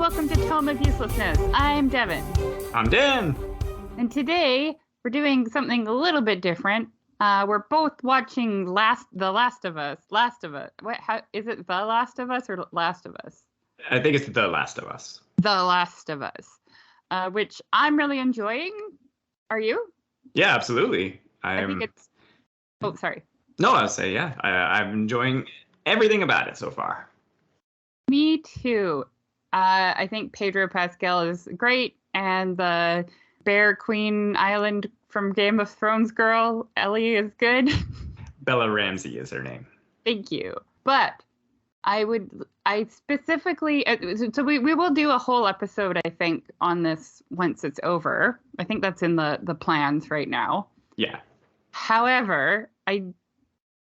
welcome to Tome of Uselessness. I'm Devin. I'm Dan. And today we're doing something a little bit different. We're both watching The Last of Us. Is it The Last of Us or Last of Us? I think it's The Last of Us. The Last of Us, which I'm really enjoying. Are you? Yeah, absolutely. I think it's... Oh, sorry. No, I would say, yeah. I'm enjoying everything about it so far. Me too. I think Pedro Pascal is great, and the Bear Queen Island from Game of Thrones girl, Ellie, is good. Bella Ramsey is her name. Thank you. But I specifically, so we will do a whole episode, I think, on this once it's over. I think that's in the plans right now. Yeah. However, I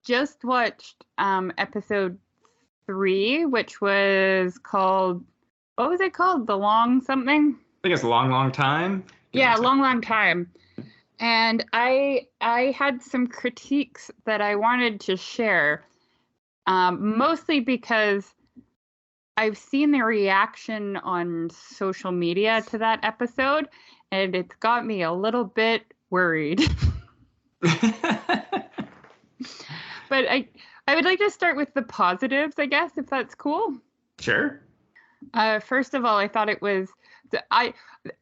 just watched episode 3, which was called, what was it called? The Long something? I think it's a long, long time. Yeah, long time. And I had some critiques that I wanted to share, mostly because I've seen the reaction on social media to that episode, and it's got me a little bit worried. But I would like to start with the positives, I guess, if that's cool. Sure. First of all, I thought it was...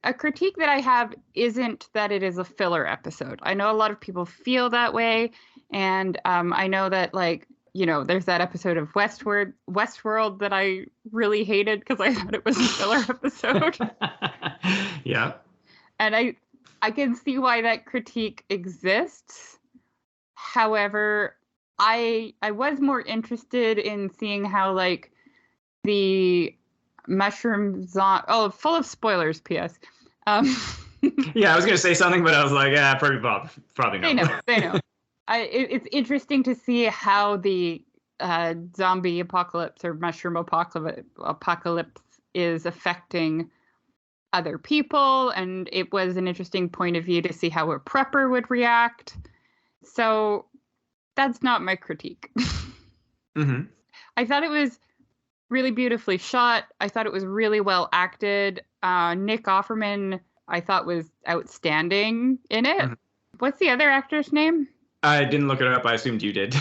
a critique that I have isn't that it is a filler episode. I know a lot of people feel that way, and I know that, like, you know, there's that episode of Westworld that I really hated because I thought it was a filler episode. Yeah. And I can see why that critique exists. However, I was more interested in seeing how, like, the mushroom full of spoilers, P.S. Yeah, I was going to say something, but I was like, yeah, probably not. They know. It's interesting to see how the zombie apocalypse or mushroom apocalypse is affecting other people, and it was an interesting point of view to see how a prepper would react. So that's not my critique. Mm-hmm. I thought it was really beautifully shot. I thought it was really well acted. Nick Offerman, I thought, was outstanding in it. Mm-hmm. What's the other actor's name? I didn't look it up. I assumed you did.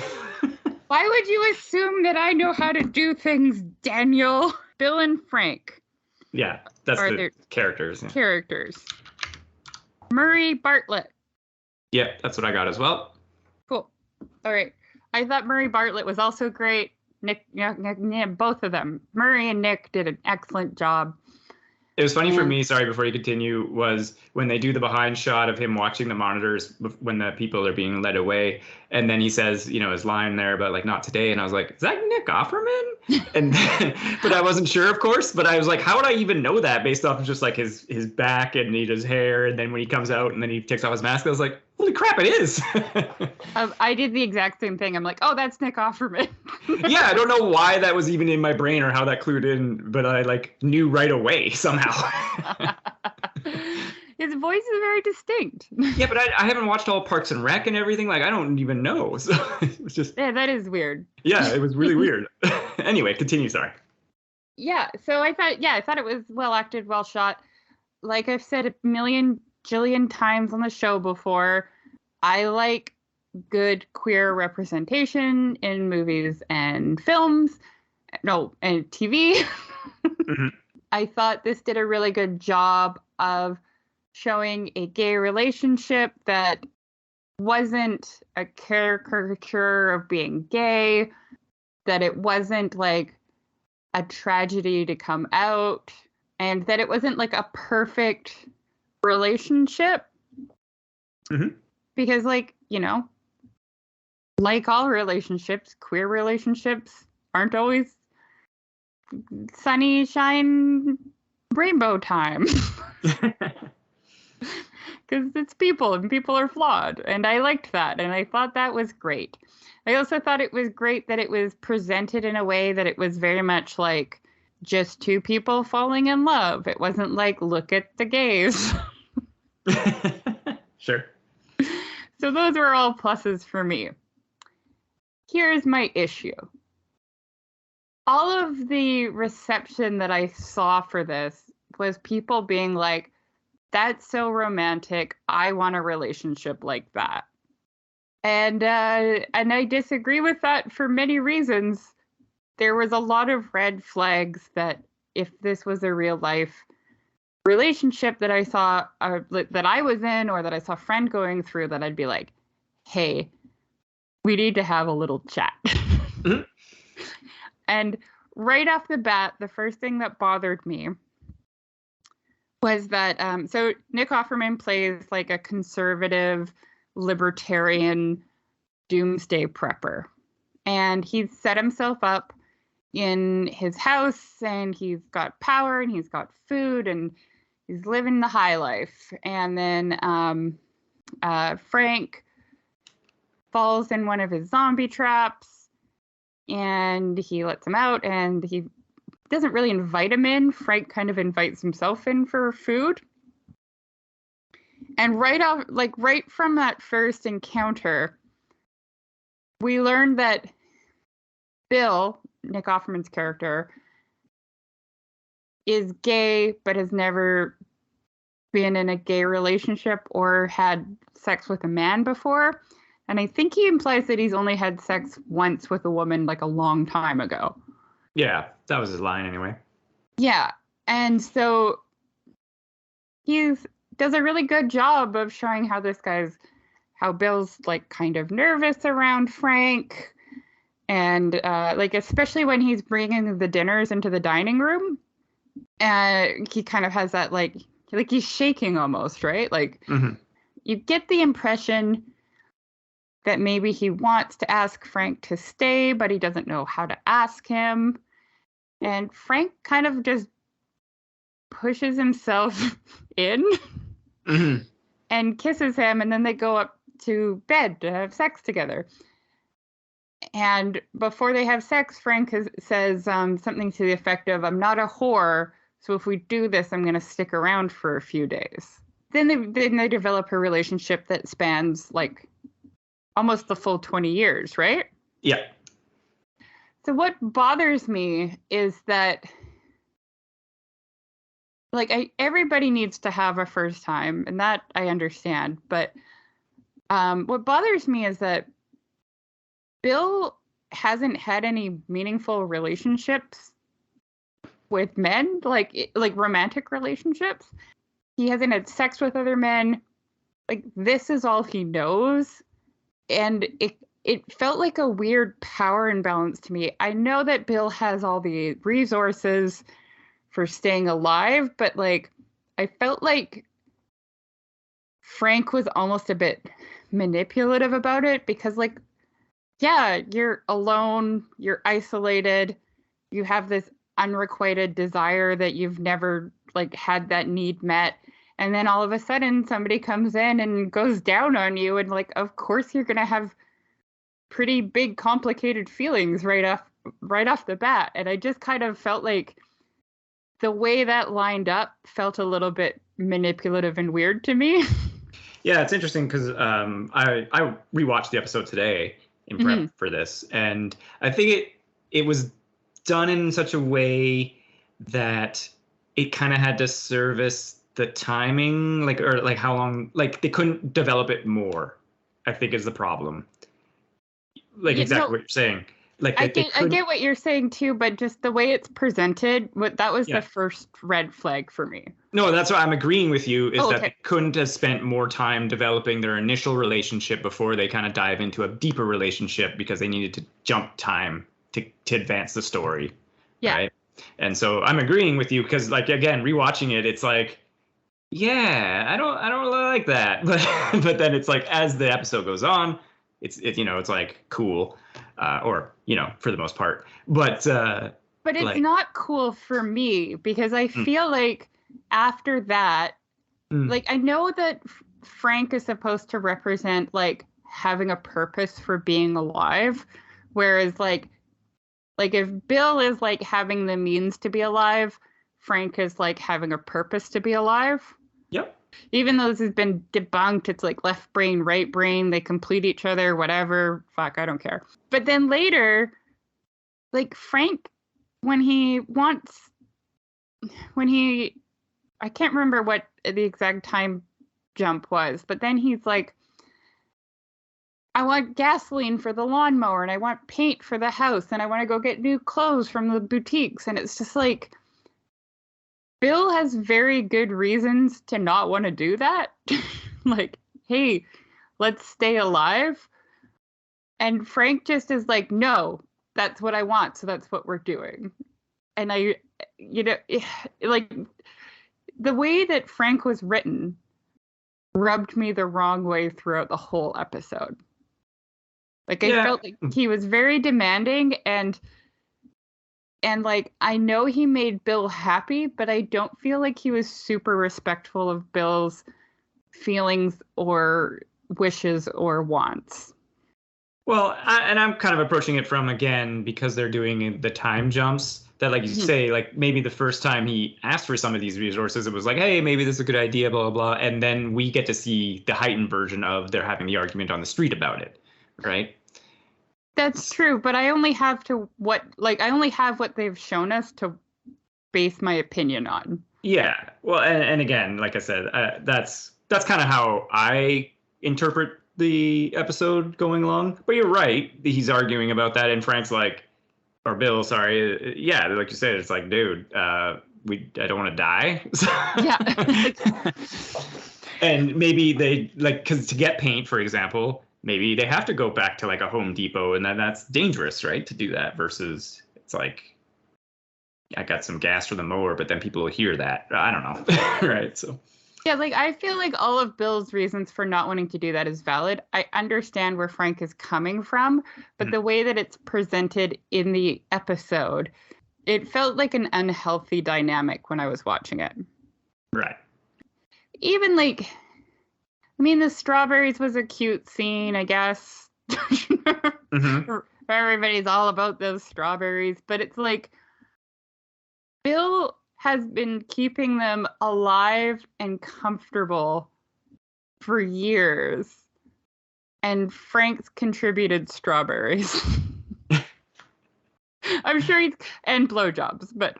Why would you assume that I know how to do things, Daniel? Bill and Frank. Yeah, that's the characters. Yeah. Characters. Murray Bartlett. Yeah, that's what I got as well. Cool. All right. I thought Murray Bartlett was also great. Nick, both of them. Murray and Nick did an excellent job. It was funny for me, sorry, before you continue, was when they do the behind shot of him watching the monitors when the people are being led away. And then he says, you know, his line there about, like, not today. And I was like, is that Nick Offerman? And then, but I wasn't sure, of course. But I was like, how would I even know that based off of just, like, his back and his hair? And then when he comes out and then he takes off his mask, I was like, holy crap, it is. I did the exact same thing. I'm like, oh, that's Nick Offerman. Yeah, I don't know why that was even in my brain or how that clued in, but I, like, knew right away somehow. His voice is very distinct. Yeah, but I haven't watched all Parks and Rec and everything. Like, I don't even know. So it's just... Yeah, that is weird. Yeah, it was really weird. Anyway, continue, sorry. Yeah, so I thought it was well acted, well shot. Like I've said a jillion times on the show before, I like good queer representation in movies and films. No, and TV. Mm-hmm. I thought this did a really good job of showing a gay relationship that wasn't a caricature of being gay, that it wasn't like a tragedy to come out, and that it wasn't like a perfect relationship. Mm-hmm. Because, like, you know, like all relationships, queer relationships aren't always sunny shine rainbow time. Because it's people and people are flawed, and I liked that, and I thought that was great. I also thought it was great that it was presented in a way that it was very much like just two people falling in love. It wasn't like, look at the gays. Sure. So those were all pluses for me. Here's my issue. all of the reception that I saw for this was people being like, that's so romantic. I want a relationship like that. And I disagree with that for many reasons. There was a lot of red flags that if this was a real life relationship that I saw, that I was in, or that I saw a friend going through, that I'd be like, hey, we need to have a little chat. Mm-hmm. And right off the bat, the first thing that bothered me was that, so Nick Offerman plays like a conservative, libertarian, doomsday prepper. And he's set himself up in his house, and he's got power, and he's got food, and he's living the high life. And then Frank falls in one of his zombie traps, and he lets him out, and he doesn't really invite him in. Frank kind of invites himself in for food. And right from that first encounter, we learned that Bill, Nick Offerman's character, is gay, but has never been in a gay relationship or had sex with a man before. And I think he implies that he's only had sex once with a woman like a long time ago. Yeah, that was his line anyway. Yeah. And so he does a really good job of showing how Bill's like kind of nervous around Frank. And like, especially when he's bringing the dinners into the dining room, he kind of has that like he's shaking almost, right? Like, mm-hmm. You get the impression that maybe he wants to ask Frank to stay, but he doesn't know how to ask him. And Frank kind of just pushes himself in mm-hmm. and kisses him, and then they go up to bed to have sex together. And before they have sex, Frank says something to the effect of, I'm not a whore, so if we do this, I'm going to stick around for a few days. Then they develop a relationship that spans, like, almost the full 20 years, right? Yeah. So what bothers me is that, like, everybody needs to have a first time, and that I understand. But what bothers me is that Bill hasn't had any meaningful relationships with men, like romantic relationships. He hasn't had sex with other men. Like, this is all he knows. And it felt like a weird power imbalance to me. I know that Bill has all the resources for staying alive, but like, I felt like Frank was almost a bit manipulative about it, because like, yeah, you're alone, you're isolated, you have this unrequited desire that you've never like had that need met. And then all of a sudden somebody comes in and goes down on you, and like, of course you're going to have pretty big complicated feelings right off the bat. And I just kind of felt like the way that lined up felt a little bit manipulative and weird to me. Yeah, it's interesting because I rewatched the episode today in prep mm-hmm. for this, and I think it was done in such a way that it kind of had to service the timing, or how long, like they couldn't develop it more, I think is the problem. Like, yeah, exactly what you're saying. Like, I get what you're saying too, but just the way it's presented, that was the first red flag for me. No, that's what I'm agreeing with you, is that they couldn't have spent more time developing their initial relationship before they kind of dive into a deeper relationship, because they needed to jump time to advance the story. Yeah. Right? And so I'm agreeing with you, because like, again, rewatching it, it's like, yeah, I don't really like that. But then it's like, as the episode goes on, it's like cool, or for the most part. But it's like, not cool for me, because I feel like after that, like, I know that Frank is supposed to represent like having a purpose for being alive, whereas like if Bill is like having the means to be alive, Frank is like having a purpose to be alive. Yep. Even though this has been debunked, it's like left brain, right brain, they complete each other, whatever. Fuck, I don't care. But then later, like, Frank when he wants, I can't remember what the exact time jump was, but then he's like, I want gasoline for the lawnmower and I want paint for the house and I want to go get new clothes from the boutiques. And it's just like, Bill has very good reasons to not want to do that. Like, hey, let's stay alive. And Frank just is like, no, that's what I want. So that's what we're doing. And like the way that Frank was written rubbed me the wrong way throughout the whole episode. Like, I felt like he was very demanding and like, I know he made Bill happy, but I don't feel like he was super respectful of Bill's feelings or wishes or wants. Well, I'm kind of approaching it from, again, because they're doing the time jumps, that, like you say, like maybe the first time he asked for some of these resources, it was like, hey, maybe this is a good idea, blah, blah, blah. And then we get to see the heightened version of they're having the argument on the street about it, right? That's true, but I only have what they've shown us to base my opinion on. Yeah. Well, and again, like I said, that's kind of how I interpret the episode going along. But you're right. He's arguing about that, and Frank's like, or Bill, sorry. Yeah, like you said, it's like, dude, I don't want to die. Yeah. And maybe they, like, because to get paint, for example, maybe they have to go back to like a Home Depot, and then that's dangerous, right? To do that versus it's like, I got some gas for the mower, but then people will hear that. I don't know. Right. So. Yeah, like, I feel like all of Bill's reasons for not wanting to do that is valid. I understand where Frank is coming from, but the way that it's presented in the episode, it felt like an unhealthy dynamic when I was watching it. Right. Even like, I mean, the strawberries was a cute scene, I guess. Everybody's all about those strawberries, but it's like, Bill has been keeping them alive and comfortable for years. And Frank's contributed strawberries. I'm sure and blowjobs, but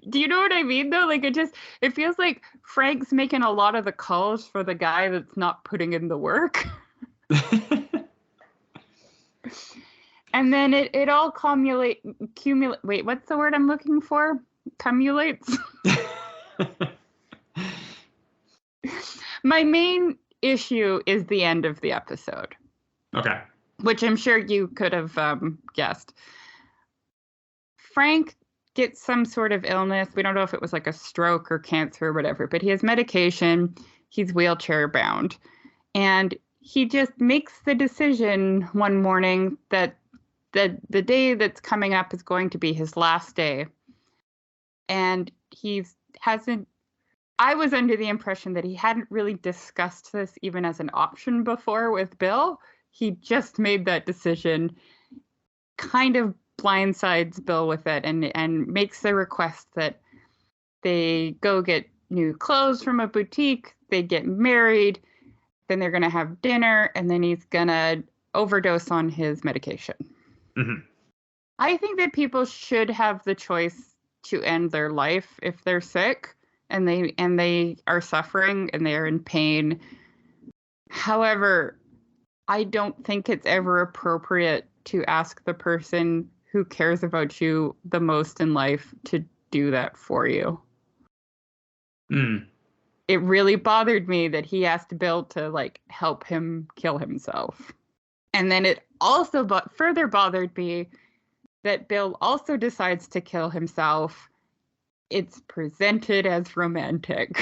do you know what I mean though? Like, it feels like Frank's making a lot of the calls for the guy that's not putting in the work. And then it all accumulate. Wait, what's the word I'm looking for? Cumulates. My main issue is the end of the episode. Okay. Which I'm sure you could have guessed. Frank gets some sort of illness. We don't know if it was like a stroke or cancer or whatever, but he has medication. He's wheelchair bound. And he just makes the decision one morning that the day that's coming up is going to be his last day. And I was under the impression that he hadn't really discussed this even as an option before with Bill. He just made that decision, kind of blindsides Bill with it, and makes the request that they go get new clothes from a boutique, they get married, then they're going to have dinner, and then he's going to overdose on his medication. Mm-hmm. I think that people should have the choice to end their life if they're sick and they are suffering and they are in pain. However, I don't think it's ever appropriate to ask the person who cares about you the most in life to do that for you. It really bothered me that he asked Bill to like help him kill himself. And then it also further bothered me that Bill also decides to kill himself. It's presented as romantic.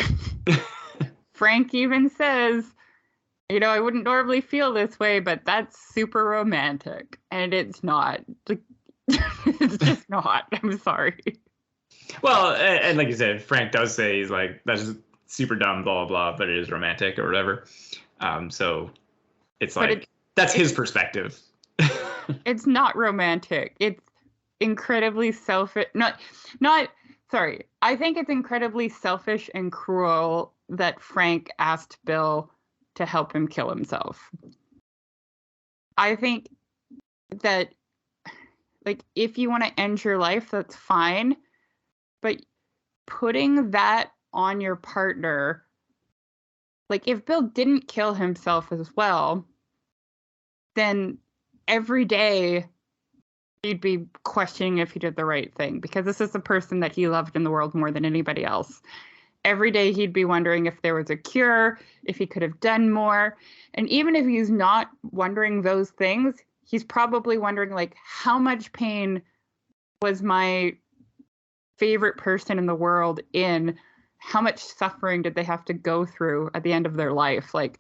Frank even says, I wouldn't normally feel this way, but that's super romantic. And it's not. It's just not. I'm sorry. Well, and like you said, Frank does say he's like, that's just super dumb, blah, blah, but it is romantic or whatever. So it's like, that's his perspective. It's not romantic. It's incredibly selfish. Sorry. I think it's incredibly selfish and cruel that Frank asked Bill to help him kill himself. I think that Like, if you want to end your life, that's fine. But putting that on your partner, like, if Bill didn't kill himself as well, then every day he'd be questioning if he did the right thing, because this is the person that he loved in the world more than anybody else. Every day he'd be wondering if there was a cure, if he could have done more. And even if he's not wondering those things, he's probably wondering, like, how much pain was my favorite person in the world in? How much suffering did they have to go through at the end of their life? Like,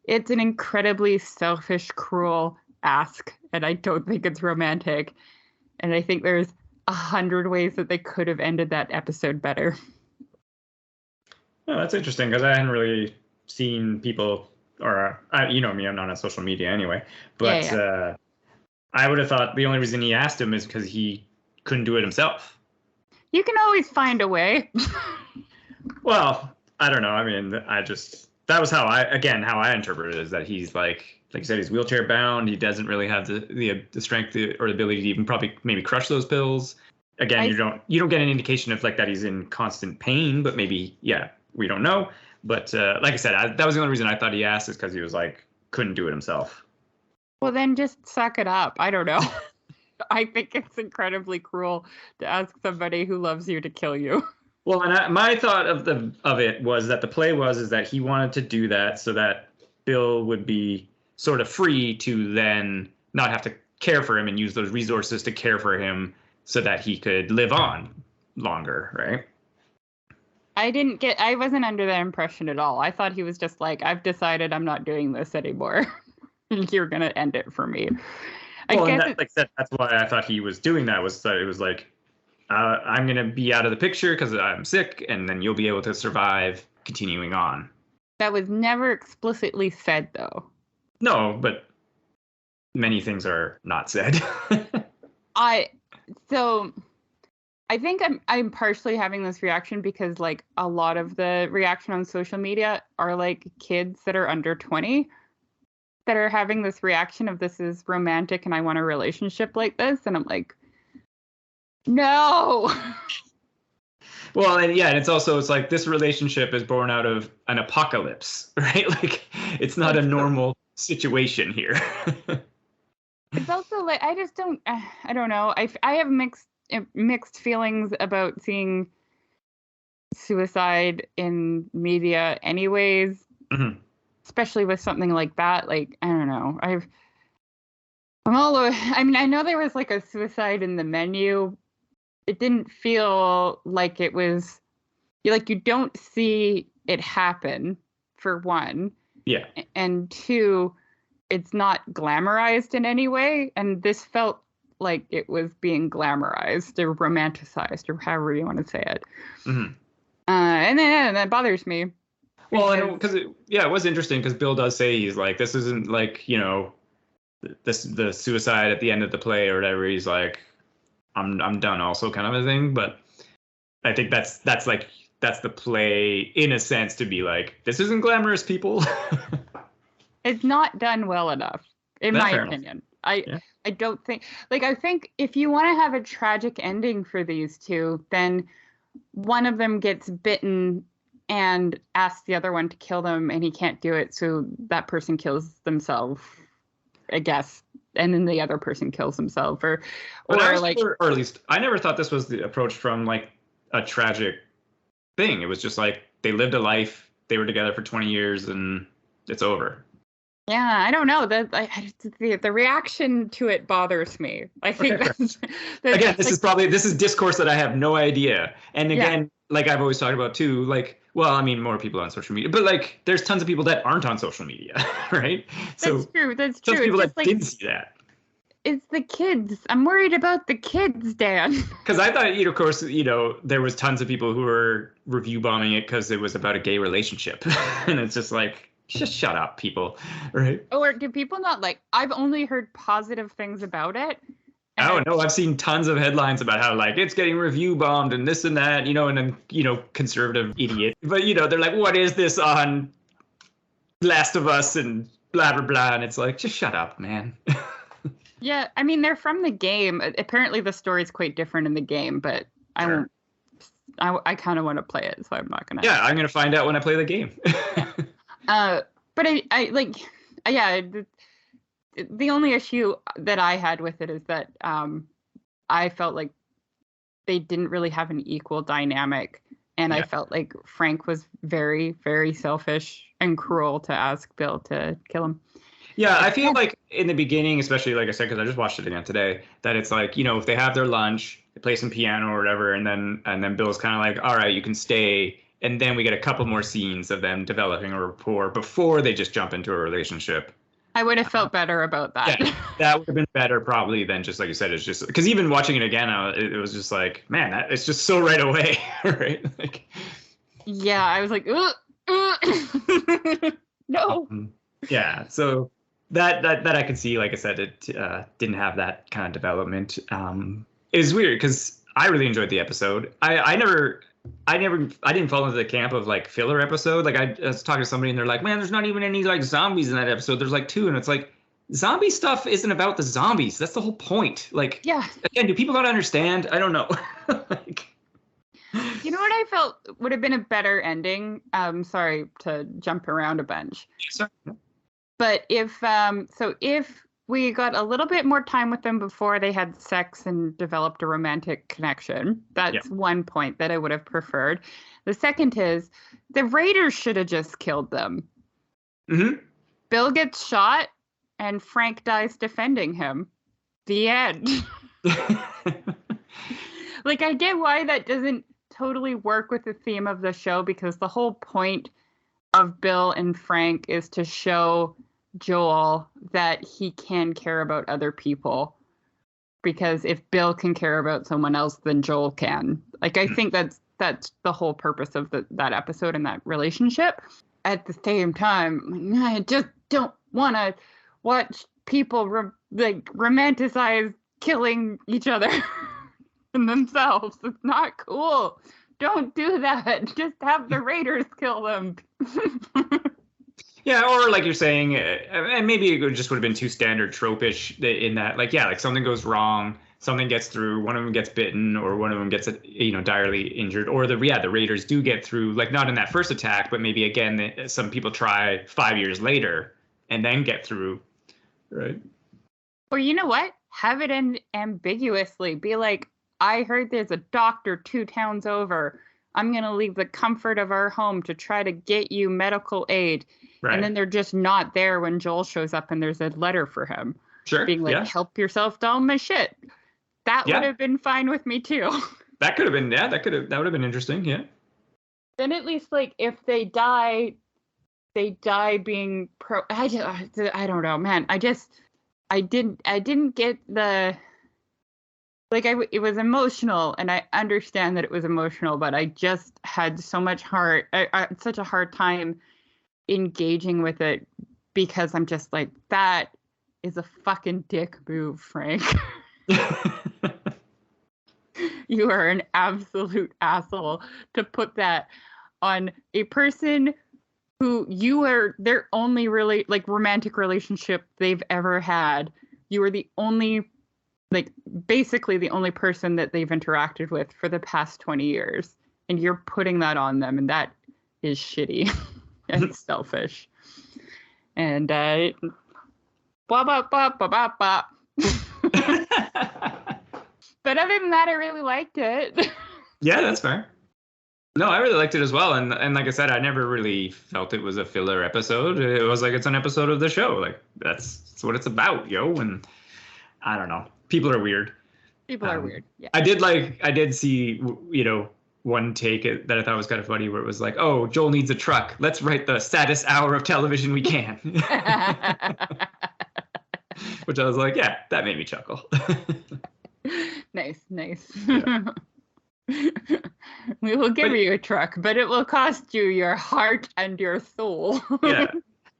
it's an incredibly selfish, cruel ask, and I don't think it's romantic. And I think there's 100 ways that they could have ended that episode better. Oh, that's interesting, because I hadn't really seen people, or you know me, I'm not on social media anyway, but yeah. I would have thought the only reason he asked him is because he couldn't do it himself. You can always find a way. Well, I don't know. I mean, that was how I interpreted it, is that he's like you said, he's wheelchair bound. He doesn't really have the strength or the ability to even probably maybe crush those pills. Again, you don't get an indication of like that he's in constant pain, but maybe, yeah, we don't know. But like I said, that was the only reason I thought he asked, is because he was like, couldn't do it himself. Well, then just suck it up. I don't know. I think it's incredibly cruel to ask somebody who loves you to kill you. Well, and my thought of it was that the play is that he wanted to do that so that Bill would be sort of free to then not have to care for him and use those resources to care for him so that he could live on longer, right? I wasn't under that impression at all. I thought he was just like, I've decided I'm not doing this anymore. You're going to end it for me. That's why I thought he was doing that, was that it was like, I'm going to be out of the picture because I'm sick, and then you'll be able to survive continuing on. That was never explicitly said, though. No, but many things are not said. I think I'm partially having this reaction because, like, a lot of the reaction on social media are like kids that are under 20 that are having this reaction of, this is romantic and I want a relationship like this, and I'm like, no. Well, and yeah, and it's like this relationship is born out of an apocalypse, right? Like, it's not a normal situation here. It's also like, I don't know. I have mixed feelings about seeing suicide in media anyways, especially with something like that. Like, I don't know. I know there was like a suicide in the menu. It didn't feel like it was, like, you don't see it happen, for one. Yeah. And two, it's not glamorized in any way. And this felt like it was being glamorized or romanticized, or however you want to say it. Mm-hmm. And then that bothers me. Well, because it was interesting, because Bill does say, he's like, this isn't like, the suicide at the end of the play or whatever. He's like, I'm done also, kind of a thing. But I think that's the play, in a sense, to be like, this isn't glamorous, people. It's not done well enough, in my opinion. I don't think, like, I think if you want to have a tragic ending for these two, then one of them gets bitten and asks the other one to kill them, and he can't do it, so that person kills themselves, I guess, and then the other person kills himself, or at least I never thought this was the approach from like a tragic thing. It was just like, they lived a life, they were together for 20 years, and it's over. Yeah, I don't know. The reaction to it bothers me. I think that's again, this is discourse that I have no idea. And again, like I've always talked about too, like, well, I mean, more people on social media, but like, there's tons of people that aren't on social media, right? That's true. Tons of people that didn't see that. It's the kids. I'm worried about the kids, Dan. Because I thought, of course, there was tons of people who were review bombing it because it was about a gay relationship, and it's just like, just shut up, people, right? Or do people not like? I've only heard positive things about it. Oh no, I've seen tons of headlines about how like it's getting review bombed and this and that, and then conservative idiot. But they're like, what is this on Last of Us and blah blah blah, and it's like, just shut up, man. Yeah, I mean, they're from the game. Apparently, the story's quite different in the game, but I Sure. won't. I kind of want to play it, so I'm not gonna. Yeah, I'm gonna find out when I play the game. But I like, yeah. The only issue that I had with it is that I felt like they didn't really have an equal dynamic, and I felt like Frank was very, very selfish and cruel to ask Bill to kill him. Yeah, I feel like in the beginning, especially like I said, because I just watched it again today, that it's like, if they have their lunch, they play some piano or whatever, and then Bill's kind of like, all right, you can stay, and then we get a couple more scenes of them developing a rapport before they just jump into a relationship. I would have felt better about that. Yeah, that would have been better probably than just like you said. It's just because even watching it again, it was just like, man, it's just so right away, right? Like, yeah, I was like, no. Yeah, so that I could see. Like I said, it didn't have that kind of development. It was weird because I really enjoyed the episode. I didn't fall into the camp of like filler episode. Like I was talking to somebody and they're like, man, there's not even any like zombies in that episode. There's like 2, and it's like zombie stuff isn't about the zombies. That's the whole point. Like, yeah. Again, do people not understand? I don't know. Like, you know what I felt would have been a better ending? Sorry to jump around a bunch. sorry. But if we got a little bit more time with them before they had sex and developed a romantic connection, that's one point that I would have preferred. The second is the Raiders should have just killed them. Mm-hmm. Bill gets shot and Frank dies defending him. The end. Like, I get why that doesn't totally work with the theme of the show, because the whole point of Bill and Frank is to show Joel that he can care about other people, because if Bill can care about someone else, then Joel can. Like, I think that's the whole purpose of that episode and that relationship. At the same time, I just don't want to watch people romanticize killing each other and themselves. It's not cool. Don't do that. Just have the Raiders kill them. Yeah, or like you're saying, and maybe it just would have been too standard tropish in that, like, yeah, like something goes wrong, something gets through, one of them gets bitten, or one of them gets, direly injured, or the Raiders do get through, like not in that first attack, but maybe again, some people try 5 years later and then get through, right? Or you know what? Have it ambiguously. Be like, I heard there's a doctor 2 towns over. I'm going to leave the comfort of our home to try to get you medical aid. Right. And then they're just not there when Joel shows up and there's a letter for him. Sure. Being like, help yourself down my shit. That would have been fine with me too. That could have been, that would have been interesting, yeah. Then at least, like, if they die being I don't know, man. I didn't get the, like, it was emotional, and I understand that it was emotional, but I just had so much such a hard time engaging with it, because I'm just like, that is a fucking dick move, Frank. You are an absolute asshole to put that on a person who you are their only really like romantic relationship they've ever had. You are the only, like, basically the only person that they've interacted with for the past 20 years. And you're putting that on them, and that is shitty and selfish. And blah, blah, blah, blah, blah, blah. But other than that, I really liked it. Yeah, that's fair. No, I really liked it as well. And like I said, I never really felt it was a filler episode. It was like, it's an episode of the show. Like, that's what it's about, yo. And I don't know. People are weird. People are weird. Yeah. I did see, one take that I thought was kind of funny, where it was like, oh, Joel needs a truck. Let's write the saddest hour of television we can. Which I was like, yeah, that made me chuckle. Nice. Yeah. We will give you a truck, but it will cost you your heart and your soul. Yeah.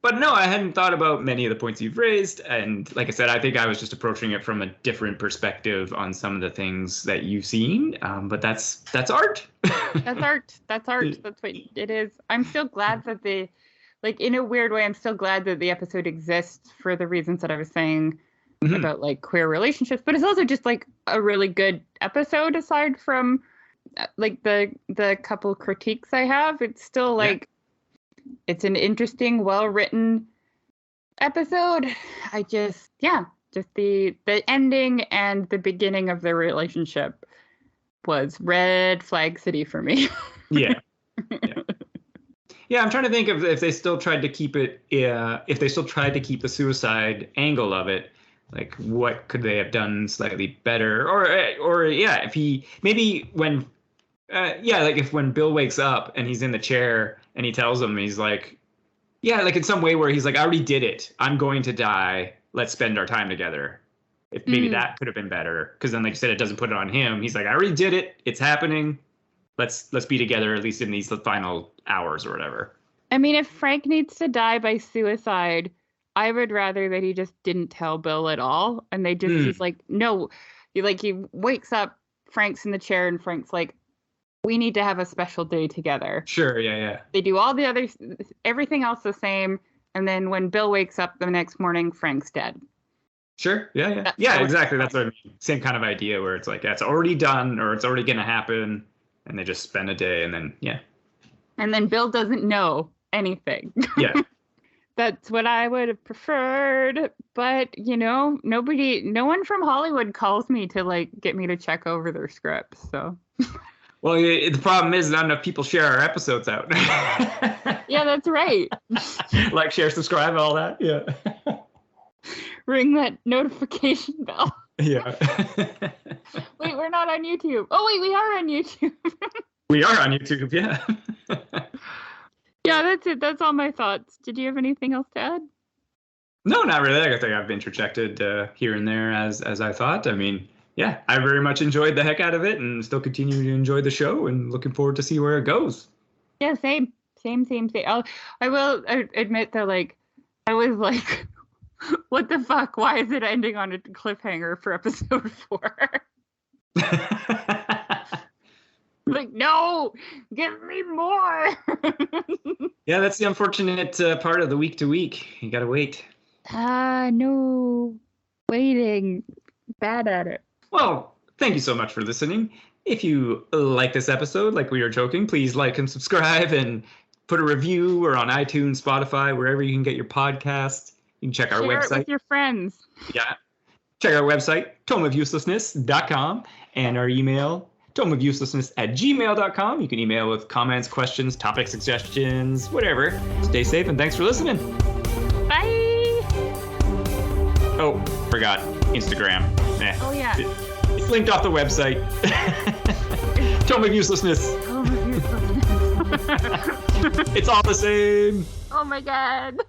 But no, I hadn't thought about many of the points you've raised. And like I said, I think I was just approaching it from a different perspective on some of the things that you've seen. But that's art. That's art. That's art. That's what it is. I'm still glad that in a weird way, I'm still glad that the episode exists for the reasons that I was saying about like queer relationships, but it's also just like a really good episode aside from like the couple critiques I have. It's still like it's an interesting, well-written episode. I just the ending and the beginning of the relationship was red flag city for me. Yeah. I'm trying to think of if they still tried to keep it, if they still tried to keep the suicide angle of it, like what could they have done slightly better? Or if he, maybe when, like if when Bill wakes up and he's in the chair and he tells him, he's like, like in some way where he's like, I already did it. I'm going to die. Let's spend our time together. If maybe that could have been better. Because then, like you said, it doesn't put it on him. He's like, I already did it. It's happening. Let's be together, at least in these final hours or whatever. I mean, if Frank needs to die by suicide, I would rather that he just didn't tell Bill at all. And they just, he's like, no. He wakes up, Frank's in the chair, and Frank's like, we need to have a special day together. Sure, yeah. They do all the other, everything else the same. And then when Bill wakes up the next morning, Frank's dead. Sure, yeah. Exactly. That's what I mean. Same kind of idea where it's like, it's already done or it's already going to happen. And they just spend a day and then, And then Bill doesn't know anything. Yeah. That's what I would have preferred. But, no one from Hollywood calls me to, like, get me to check over their scripts, so. Well, the problem is not enough people share our episodes out. Yeah, that's right. Like, share, subscribe, all that. Yeah. Ring that notification bell. Yeah. Wait, we're not on YouTube. Oh, wait, we are on YouTube. We are on YouTube, yeah. Yeah, that's it. That's all my thoughts. Did you have anything else to add? No, not really. I think I've interjected here and there as I thought. I mean, I very much enjoyed the heck out of it and still continue to enjoy the show and looking forward to see where it goes. Yeah, same. I will admit that, like, I was like, what the fuck? Why is it ending on a cliffhanger for episode 4? Like, no, give me more. Yeah, that's the unfortunate part of the week to week. You gotta wait. No, waiting. Bad at it. Well, thank you so much for listening. If you like this episode, like we were joking, please like and subscribe and put a review. We're on iTunes, Spotify, wherever you can get your podcasts. You can check our website. Share it with your friends. Yeah. Check our website, tomeofuselessness.com, and our email, tomeofuselessness@gmail.com. You can email with comments, questions, topic suggestions, whatever. Stay safe and thanks for listening. Bye. Oh, forgot. Instagram. Oh, yeah. It's linked off the website. Tome of Uselessness. It's all the same. Oh, my God.